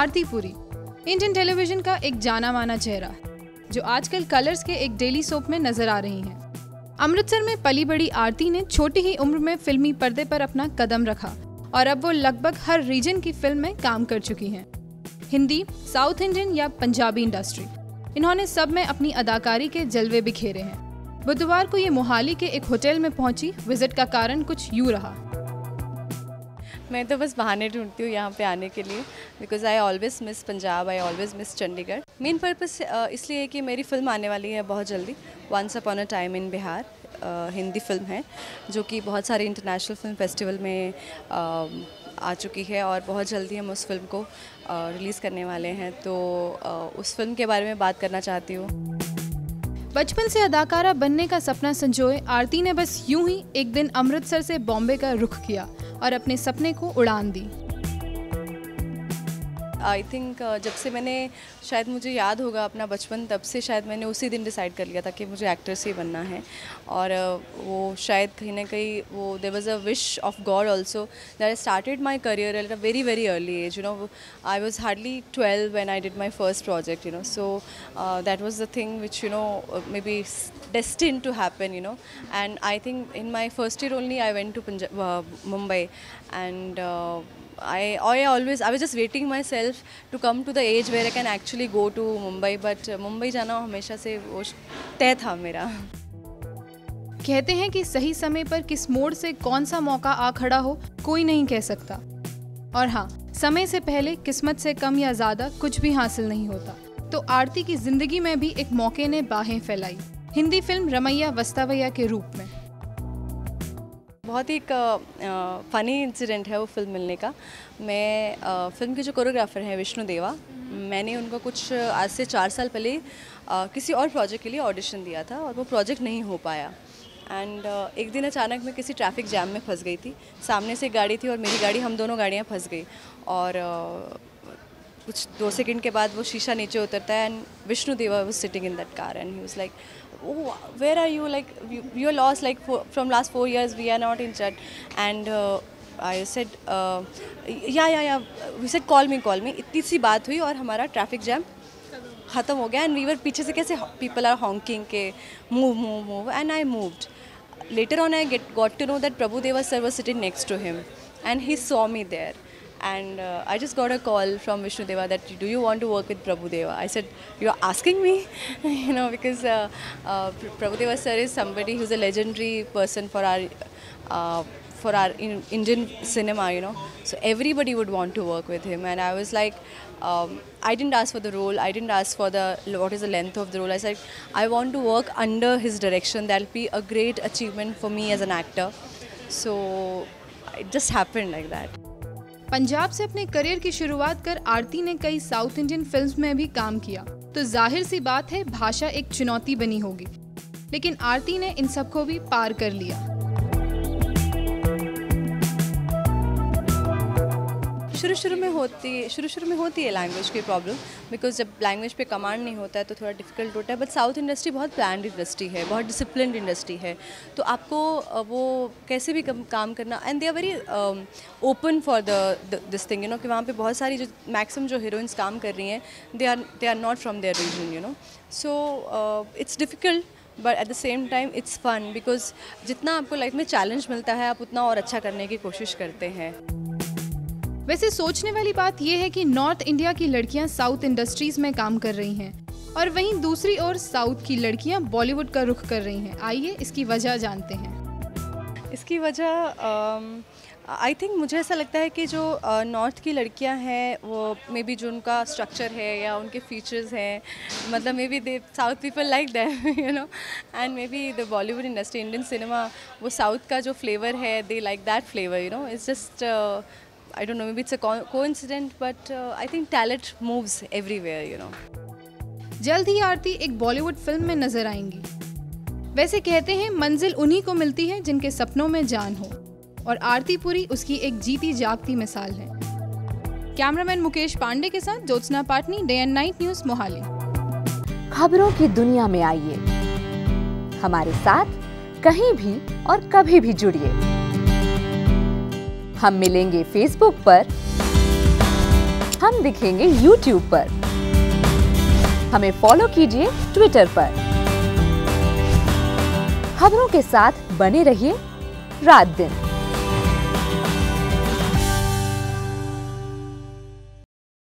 आरती Puri Indian television का एक जाना माना चेहरा जो आजकल कलर्स के एक डेली सोप में नजर आ रही हैं। अमृतसर में पली बड़ी आरती ने छोटी ही उम्र में फिल्मी पर्दे पर अपना कदम रखा और अब वो लगभग हर रीजन की फिल्म में काम कर चुकी हैं। हिंदी, साउथ इंडियन या पंजाबी इंडस्ट्री, इन्होंने सब में अपनी अदाकारी के जलवे बिखेरे हैं। बुधवार को ये मोहाली के एक होटल में पहुंची। विजिट का कारण कुछ यूँ रहा। मैं तो बस बहाने ढूंढती हूँ यहाँ पे आने के लिए, because I always miss Punjab, I always miss Chandigarh. Main purpose इसलिए है कि मेरी फिल्म आने वाली है बहुत जल्दी, once upon a time in Bihar. Hindi film है जो कि बहुत सारे इंटरनेशनल फिल्म फेस्टिवल में आ चुकी है और बहुत जल्दी हम उस फिल्म को रिलीज़ करने वाले हैं। तो उस फिल्म के बारे में बात करना चाहती हूँ। बचपन से अदाकारा बनने का सपना संजोए आरती ने बस यूं ही एक दिन अमृतसर से बॉम्बे का रुख किया और अपने सपने को उड़ान दी। आई थिंक जब से मैंने, शायद मुझे याद होगा अपना बचपन, तब से शायद मैंने उसी दिन डिसाइड कर लिया था कि मुझे एक्ट्रेस ही बनना है। और वो शायद कहीं ना कहीं वो there was a wish of God also that I started my career at a very very early age. I was hardly 12 when I did my first project, so that was the thing which may be destined to happen, and I think in my first year only I went to Mumbai, and I was just waiting myself to come to the age where I can actually go to Mumbai, but Mumbai जाना हमेशा से वो तय था मेरा। कहते हैं कि सही समय पर किस मोड़ से कौन सा मौका आ खड़ा हो कोई नहीं कह सकता, और हाँ, समय से पहले किस्मत से कम या ज़्यादा कुछ भी हासिल नहीं होता। तो आरती की जिंदगी में भी एक मौके ने बाहें फैलाई, हिंदी फिल्म रमैया वस्तावैया के रूप में। बहुत ही फ़नी इंसिडेंट है वो फिल्म मिलने का। मैं फिल्म के जो कोरियोग्राफर हैं विष्णु देवा, मैंने उनको कुछ आज से 4 साल पहले किसी और प्रोजेक्ट के लिए ऑडिशन दिया था और वो प्रोजेक्ट नहीं हो पाया। एंड एक दिन अचानक मैं किसी ट्रैफिक जैम में फंस गई थी। सामने से एक गाड़ी थी और मेरी गाड़ी, हम दोनों गाड़ियाँ फंस गई। और कुछ 2 सेकंड के बाद वो शीशा नीचे उतरता है एंड विष्णु देवा was sitting in that car and he was like, oh, where are you, like you're lost, like from last 4 years we are not in chat. And I said yeah, we said call me. इतनी सी बात हुई और हमारा traffic jam ख़त्म हो गया and we were पीछे से कैसे people are honking के move and I moved. Later on I got to know that Prabhu Deva sir was sitting next to him and he saw me there. And I just got a call from Vishnu Deva that, do you want to work with Prabhu Deva? I said, you're asking me? Because Prabhu Deva sir is somebody who's a legendary person for our Indian cinema, So everybody would want to work with him. And I was like, I didn't ask for the role. I didn't ask for what is the length of the role. I said, I want to work under his direction. That'll be a great achievement for me as an actor. So it just happened like that. Punjab से अपने career की शुरुआत कर आरती ने कई south Indian films में भी काम किया, तो जाहिर सी बात है भाषा एक चुनौती बनी होगी, लेकिन आरती ने इन सबको भी पार कर लिया। शुरू में होती है लैंग्वेज की प्रॉब्लम, बिकॉज जब लैंग्वेज पे कमांड नहीं होता है तो थोड़ा डिफिकल्ट होता है। बट साउथ इंडस्ट्री बहुत प्लान्ड इंडस्ट्री है, बहुत डिसिप्लिन्ड इंडस्ट्री है, तो आपको वो कैसे भी काम करना, and they are very open for this thing, कि वहाँ पे बहुत सारी जो मैक्सिमम जो हीरोइंस काम कर रही हैं they are not from their region, so it's difficult but at the same time it's fun, because जितना आपको लाइफ में चैलेंज मिलता है आप उतना और अच्छा करने की कोशिश करते हैं। वैसे सोचने वाली बात यह है कि नॉर्थ इंडिया की लड़कियां साउथ इंडस्ट्रीज में काम कर रही हैं और वहीं दूसरी ओर साउथ की लड़कियां बॉलीवुड का रुख कर रही हैं। आइए इसकी वजह जानते हैं। इसकी वजह आई थिंक मुझे ऐसा लगता है कि जो नॉर्थ की लड़कियां हैं वो मे बी जो उनका स्ट्रक्चर है या उनके फीचर्स हैं, मतलब may be they south people like that, and may be the Bollywood industry, Indian cinema, वो साउथ का जो फ्लेवर है they like that flavour, it's just I don't know, maybe it's a coincidence, but I think talent moves everywhere, जल्द ही आरती एक Bollywood film में नजर आएंगी। वैसे कहते हैं मंजिल उन्हीं को मिलती है जिनके सपनों में जान हो, और आरती पुरी उसकी एक जीती जागती मिसाल है। कैमरामैन मुकेश पांडे के साथ Jyotsna Patni, day and night news Mohali. खबरों की दुनिया में आइए, हमारे साथ कहीं भी और कभी भी जुड़िए। हम मिलेंगे फेसबुक पर, हम दिखेंगे YouTube पर। हमें फॉलो कीजिए ट्विटर पर। खबरों के साथ बने रहिए रात दिन।